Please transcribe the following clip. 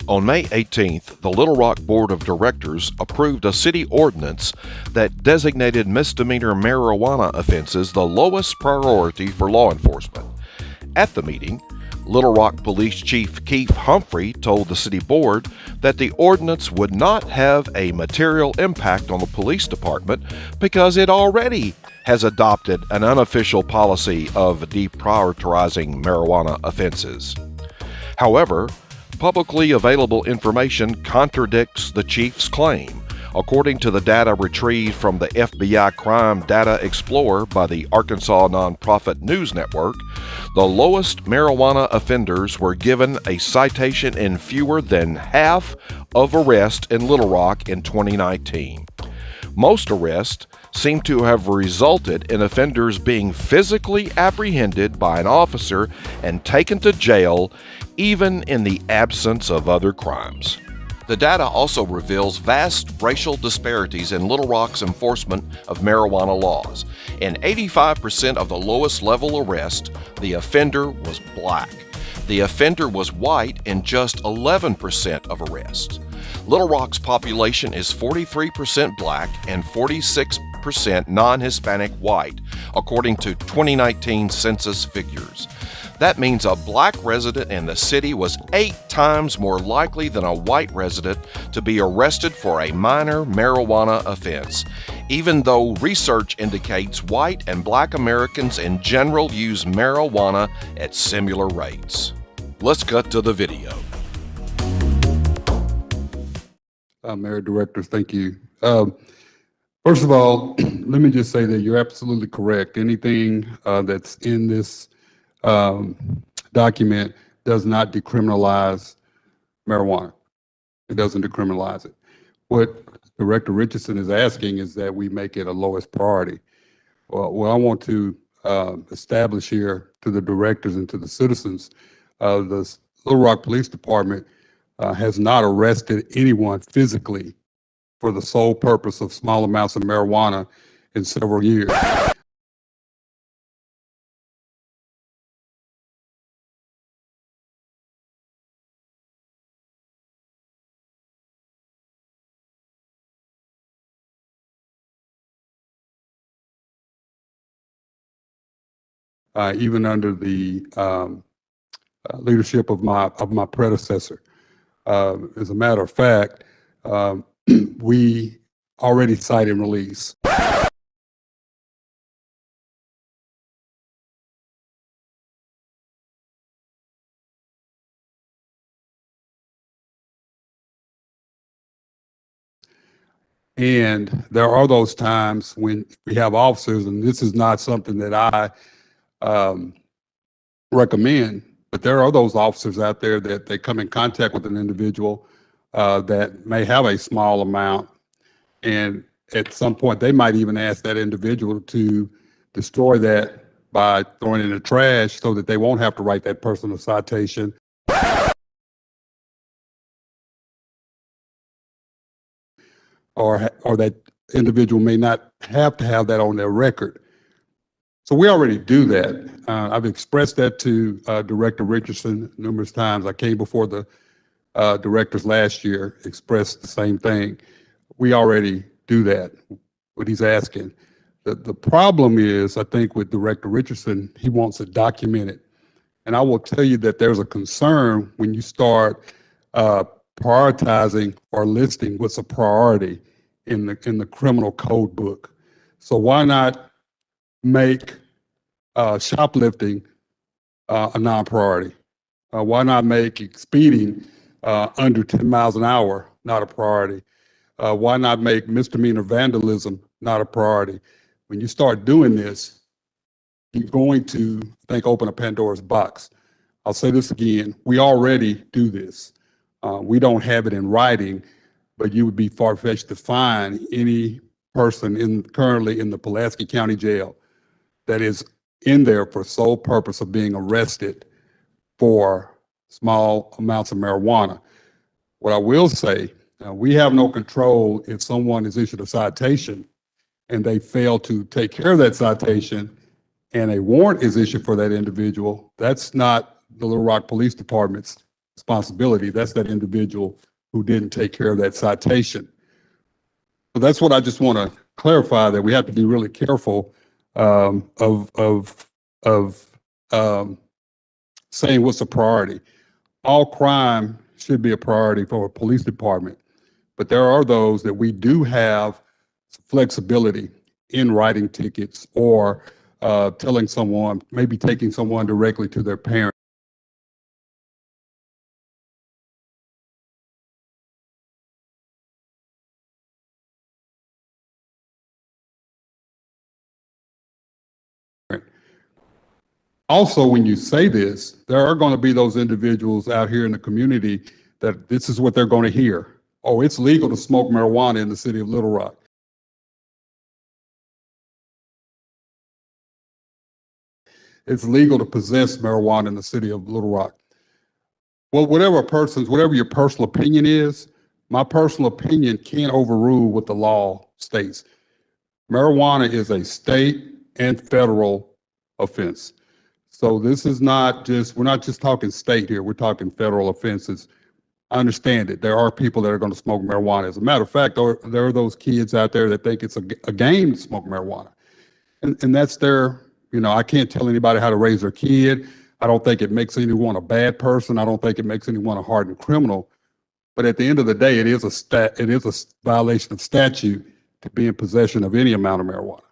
On May 18th, the Little Rock Board of Directors approved a city ordinance that designated misdemeanor marijuana offenses the lowest priority for law enforcement. At the meeting, Little Rock Police Chief Keef Humphrey told the city board that the ordinance would not have a material impact on the police department because it already has adopted an unofficial policy of deprioritizing marijuana offenses. However, publicly available information contradicts the chief's claim. According to the data retrieved from the FBI Crime Data Explorer by the Arkansas nonprofit News Network, the lowest marijuana offenders were given a citation in fewer than half of arrests in Little Rock in 2019. Most arrests seem to have resulted in offenders being physically apprehended by an officer and taken to jail, even in the absence of other crimes. The data also reveals vast racial disparities in Little Rock's enforcement of marijuana laws. In 85% of the lowest level arrests, the offender was black. The offender was white in just 11% of arrests. Little Rock's population is 43% black and 46% non-Hispanic white, according to 2019 census figures. That means a black resident in the city was 8 times more likely than a white resident to be arrested for a minor marijuana offense, even though research indicates white and black Americans in general use marijuana at similar rates. Let's cut to the video. Mayor, Directors, thank you. First of all, let me just say that you're absolutely correct. Anything that's in this document does not decriminalize marijuana. It doesn't decriminalize it. What Director Richardson is asking is that we make it a lowest priority. Well, what I want to establish here to the directors and to the citizens, the Little Rock Police Department has not arrested anyone physically for the sole purpose of small amounts of marijuana in several years. Even under the leadership of my predecessor. As a matter of fact, we already cite and release. And there are those times when we have officers, and this is not something that I recommend, but there are those officers out there that they come in contact with an individual that may have a small amount, and at some point they might even ask that individual to destroy that by throwing it in the trash so that they won't have to write that person a citation. Or that individual may not have to have that on their record. So we already do that. I've expressed that to Director Richardson numerous times. I came before the directors last year, expressed the same thing. We already do that, what he's asking. The problem is, I think with Director Richardson, he wants it documented. And I will tell you that there's a concern when you start prioritizing or listing what's a priority in the criminal code book. So why not make shoplifting a non-priority? Why not make speeding under 10 miles an hour not a priority? Why not make misdemeanor vandalism not a priority? When you start doing this, you're going to, I think, open a Pandora's box. I'll say this again, we already do this. We don't have it in writing, but you would be far-fetched to find any person currently in the Pulaski County Jail that is in there for sole purpose of being arrested for small amounts of marijuana. What I will say, we have no control if someone is issued a citation and they fail to take care of that citation and a warrant is issued for that individual. That's not the Little Rock Police Department's responsibility. That's that individual who didn't take care of that citation. So that's what I just want to clarify, that we have to be really careful of saying what's a priority. All crime should be a priority for a police department, but there are those that we do have flexibility in writing tickets or telling someone, maybe taking someone directly to their parent. Also, when you say this, there are going to be those individuals out here in the community that this is what they're going to hear. Oh, it's legal to smoke marijuana in the city of Little Rock. It's legal to possess marijuana in the city of Little Rock. Well, whatever your personal opinion is, my personal opinion can't overrule what the law states. Marijuana is a state and federal offense. So this is not just, we're not just talking state here, we're talking federal offenses. I understand it. There are people that are going to smoke marijuana. As a matter of fact, there are those kids out there that think it's a game to smoke marijuana. And that's their, I can't tell anybody how to raise their kid. I don't think it makes anyone a bad person. I don't think it makes anyone a hardened criminal. But at the end of the day, it is a violation of statute to be in possession of any amount of marijuana.